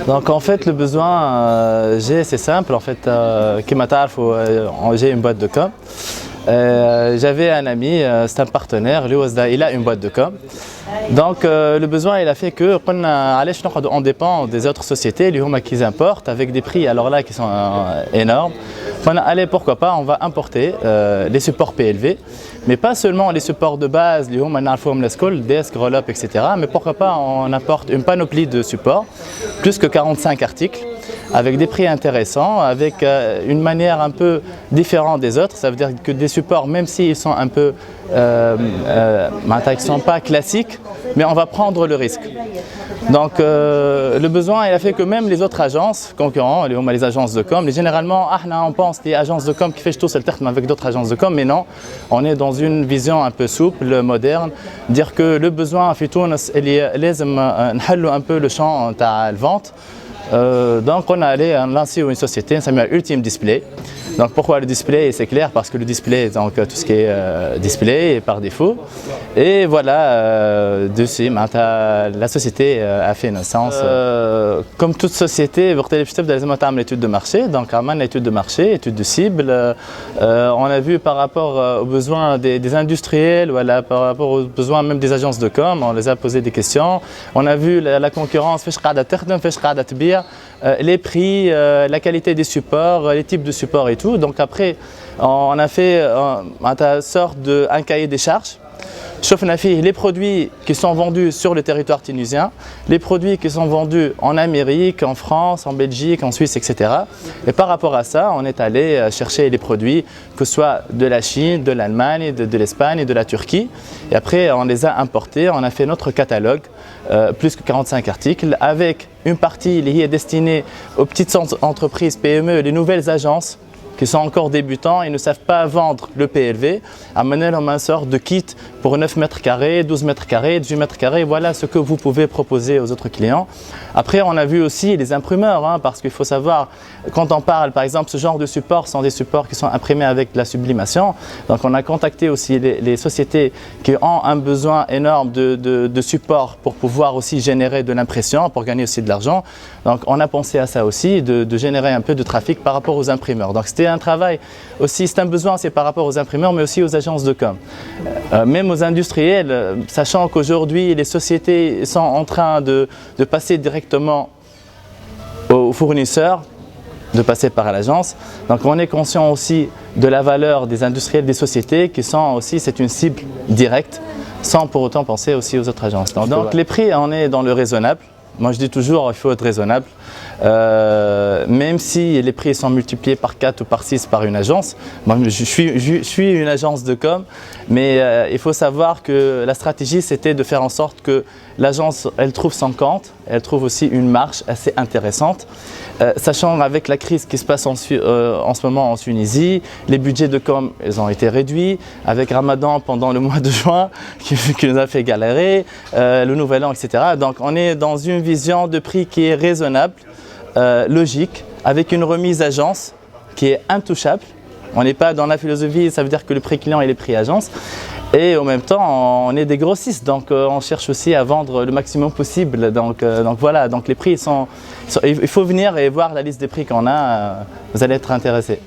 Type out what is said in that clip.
Donc en fait le besoin j'ai c'est simple en fait كما تعرفوا j'ai une boîte de com. J'avais un ami, c'est un partenaire, il a une boîte de com. Donc le besoin il a fait que on dépend des autres sociétés qui importent avec des prix alors là qui sont énormes. Allez, pourquoi pas, on va importer les supports PLV, mais pas seulement les supports de base, desk, roll-up, etc. Mais pourquoi pas on apporte une panoplie de supports, plus que 45 articles, avec des prix intéressants, avec une manière un peu différente des autres. Ça veut dire que des supports, même s'ils sont un peu, ils sont pas classiques, mais on va prendre le risque. Donc le besoin il a fait que même les autres agences concurrentes, les agences de com, généralement on pense les agences de com qui font tout seul avec d'autres agences de com, mais non, on est dans une vision un peu souple, moderne, dire que le besoin في تونس اللي لازم نحلوا un peu le champ de la vente. Donc on a allé lancer une société, ça s'appelle Ultime Display. Donc pourquoi le display? C'est clair parce que le display, donc tout ce qui est display est par défaut. Et voilà, dessus, la société a fait naissance. Comme toute société, on a fait une étude de marché. Donc on a une étude de marché, étude de cible. On a vu par rapport aux besoins des industriels, voilà, par rapport aux besoins même des agences de com, on les a posé des questions. On a vu la concurrence, les prix, la qualité des supports, les types de supports et tout. Donc après, on a fait une sorte d'un cahier des charges. Les produits qui sont vendus sur le territoire tunisien, les produits qui sont vendus en Amérique, en France, en Belgique, en Suisse, etc. Et par rapport à ça, on est allé chercher les produits, que ce soit de la Chine, de l'Allemagne, de l'Espagne et de la Turquie. Et après, on les a importés, on a fait notre catalogue, plus que 45 articles, avec une partie qui est destinée aux petites entreprises PME, les nouvelles agences, qui sont encore débutants et ne savent pas vendre le PLV, amener une sorte de kit pour 9 mètres carrés, 12 mètres carrés, 18 mètres carrés, voilà ce que vous pouvez proposer aux autres clients. Après, on a vu aussi les imprimeurs, parce qu'il faut savoir, quand on parle, par exemple, ce genre de supports sont des supports qui sont imprimés avec de la sublimation. Donc on a contacté aussi les sociétés qui ont un besoin énorme de support pour pouvoir aussi générer de l'impression, pour gagner aussi de l'argent. Donc on a pensé à ça aussi, de générer un peu de trafic par rapport aux imprimeurs. Donc c'était un travail aussi, c'est un besoin, c'est par rapport aux imprimeurs, mais aussi aux agences de com. Même aux industriels, sachant qu'aujourd'hui les sociétés sont en train de passer directement aux fournisseurs, de passer par l'agence. Donc on est conscient aussi de la valeur des industriels, des sociétés qui sont aussi, c'est une cible directe, sans pour autant penser aussi aux autres agences. Donc les prix, on est dans le raisonnable. Moi je dis toujours, il faut être raisonnable. Même si les prix sont multipliés par 4 ou par 6 par une agence, moi je suis une agence de com, mais il faut savoir que la stratégie c'était de faire en sorte que l'agence elle trouve son compte, elle trouve aussi une marge assez intéressante, sachant avec la crise qui se passe en ce moment en Tunisie, les budgets de com ils ont été réduits, avec Ramadan pendant le mois de juin qui nous a fait galérer, le nouvel an, etc. Donc on est dans une vision de prix qui est raisonnable, logique, avec une remise agence qui est intouchable. On n'est pas dans la philosophie, ça veut dire que le prix client est le prix agence. Et en même temps, on est des grossistes, donc on cherche aussi à vendre le maximum possible. Donc voilà, donc les prix il faut venir et voir la liste des prix qu'on a, vous allez être intéressés.